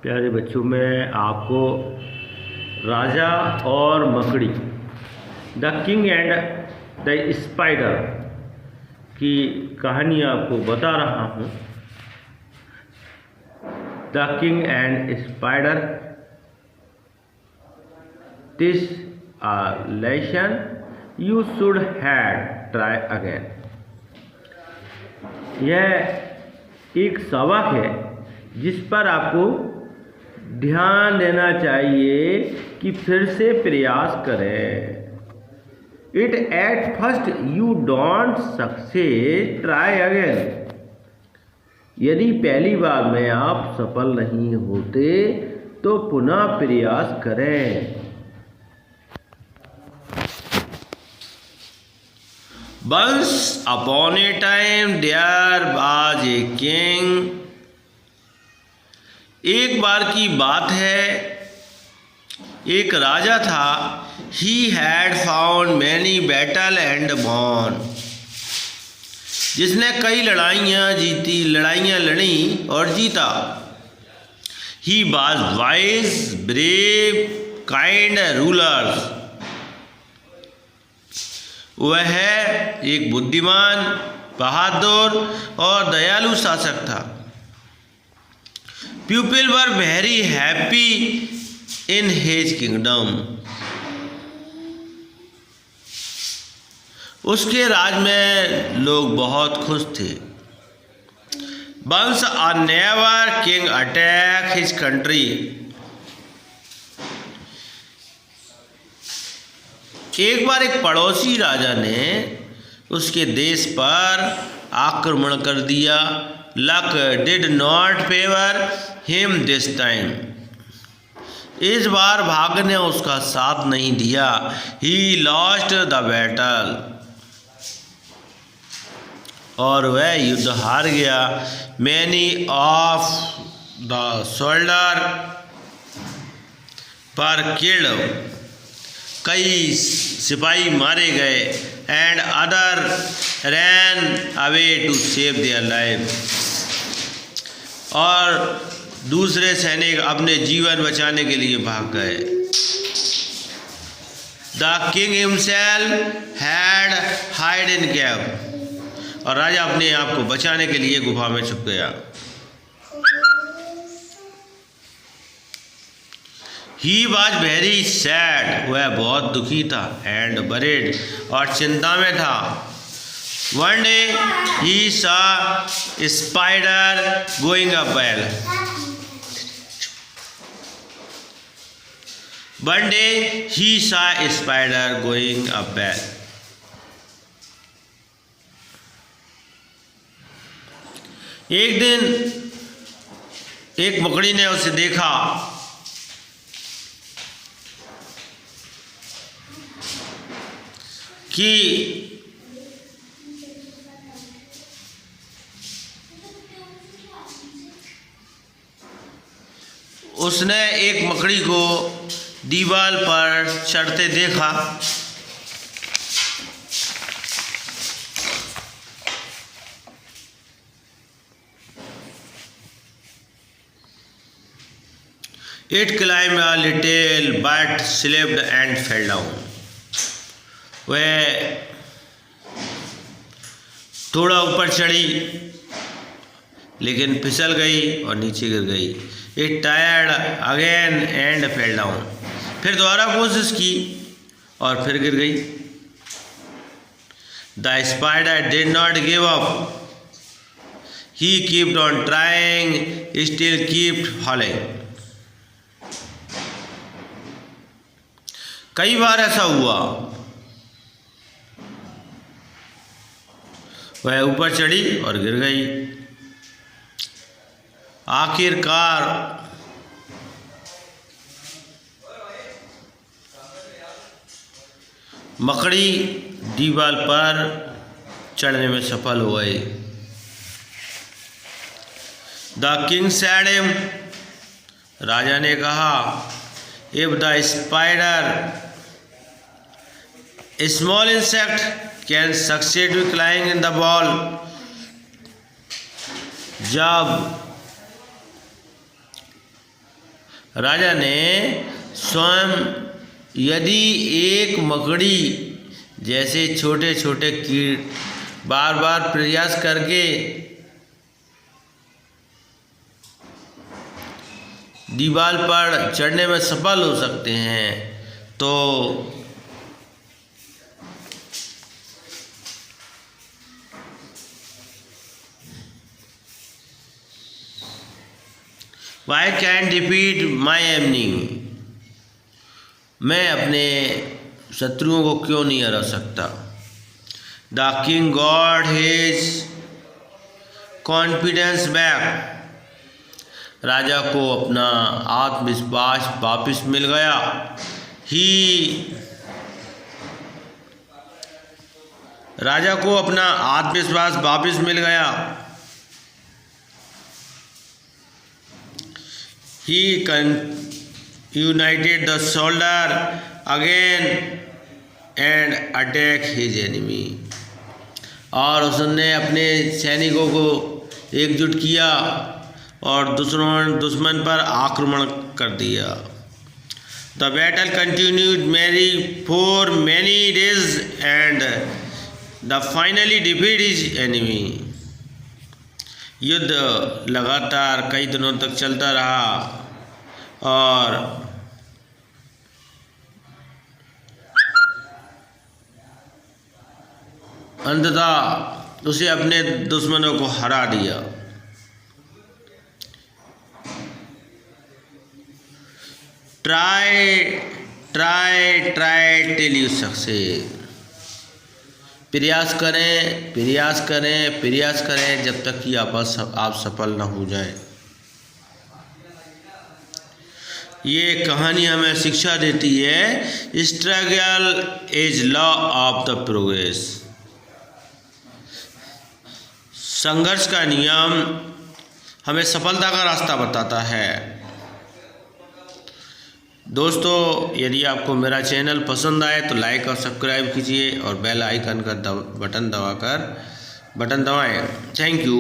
प्यारे बच्चों, मैं आपको राजा और मकड़ी, the king and the spider की कहानी आपको बता रहा हूँ। The king and spider, this a lesson you should have try again। यह एक सबक है जिस पर आपको ध्यान देना चाहिए कि फिर से प्रयास करें। It at first you don't success, try again. यदि पहली बार में आप सफल नहीं होते तो पुनः प्रयास करें। Once upon a time there was a king। एक बार की बात है, एक राजा था। He had found many battle and won। जिसने कई लड़ाइयाँ लड़ी और जीता। He was wise, brave, kind ruler। वह एक बुद्धिमान, बहादुर और दयालु शासक था। People were very happy in his kingdom. उसके राज में लोग बहुत खुश थे। Once a neighbour king attack his country. एक बार एक पड़ोसी राजा ने उसके देश पर आक्रमण कर दिया। Luck did not favour him this time. इस बार भाग्य ने उसका साथ नहीं दिया। He lost the battle. और वह युद्ध हार गया। Many of the soldier were killed. कई सिपाही मारे गए। And other ran away to save their life. और दूसरे सैनिक अपने जीवन बचाने के लिए भाग गए। The king himself had hide in cave. और राजा अपने आप को बचाने के लिए गुफा में छुप गया। He was very sad। वह बहुत दुखी था। एंड worried, और चिंता में था। One day he saw a spider going up well। One day he saw a spider going up well। एक दिन एक मकड़ी ने उसे देखा। कि उसने एक मकड़ी को दीवार पर चढ़ते देखा। It climbed a little but slipped and fell down। वह थोड़ा ऊपर चढ़ी लेकिन फिसल गई और नीचे गिर गई। It tired again and fell down. फिर दोबारा कोशिश की और फिर गिर गई। The spider did not give up. He keeped on trying, still keeped falling. कई बार ऐसा हुआ। वह ऊपर चढ़ी और गिर गई। आखिरकार मकड़ी दीवार पर चढ़ने में सफल हो गई। The king said him. राजा ने कहा, if the spider small insect can successfully climb in the wall. जब राजा ने स्वयं यदि एक मकड़ी जैसे छोटे छोटे कीट बार बार प्रयास करके दीवार पर चढ़ने में सफल हो सकते हैं, तो Why can't defeat my enemy? मैं अपने शत्रुओं को क्यों नहीं हरा सकता। The king got his confidence back. राजा को अपना आत्मविश्वास वापस मिल गया। राजा को अपना आत्मविश्वास वापस मिल गया। He united the soldier again and attack his enemy. और उसने अपने सैनिकों को एकजुट किया और दुश्मन पर आक्रमण कर दिया। The battle continued for many days and the finally defeated his enemy. युद्ध लगातार कई दिनों तक चलता रहा और अंततः उसे अपने दुश्मनों को हरा दिया। Try till you success. प्रयास करें जब तक कि आप सफल न हो जाए। ये कहानी हमें शिक्षा देती है, struggle is law of the progress. संघर्ष का नियम हमें सफलता का रास्ता बताता है। दोस्तों, यदि आपको मेरा चैनल पसंद आए तो लाइक और सब्सक्राइब कीजिए और बेल आइकन का बटन दबाएं। Thank you.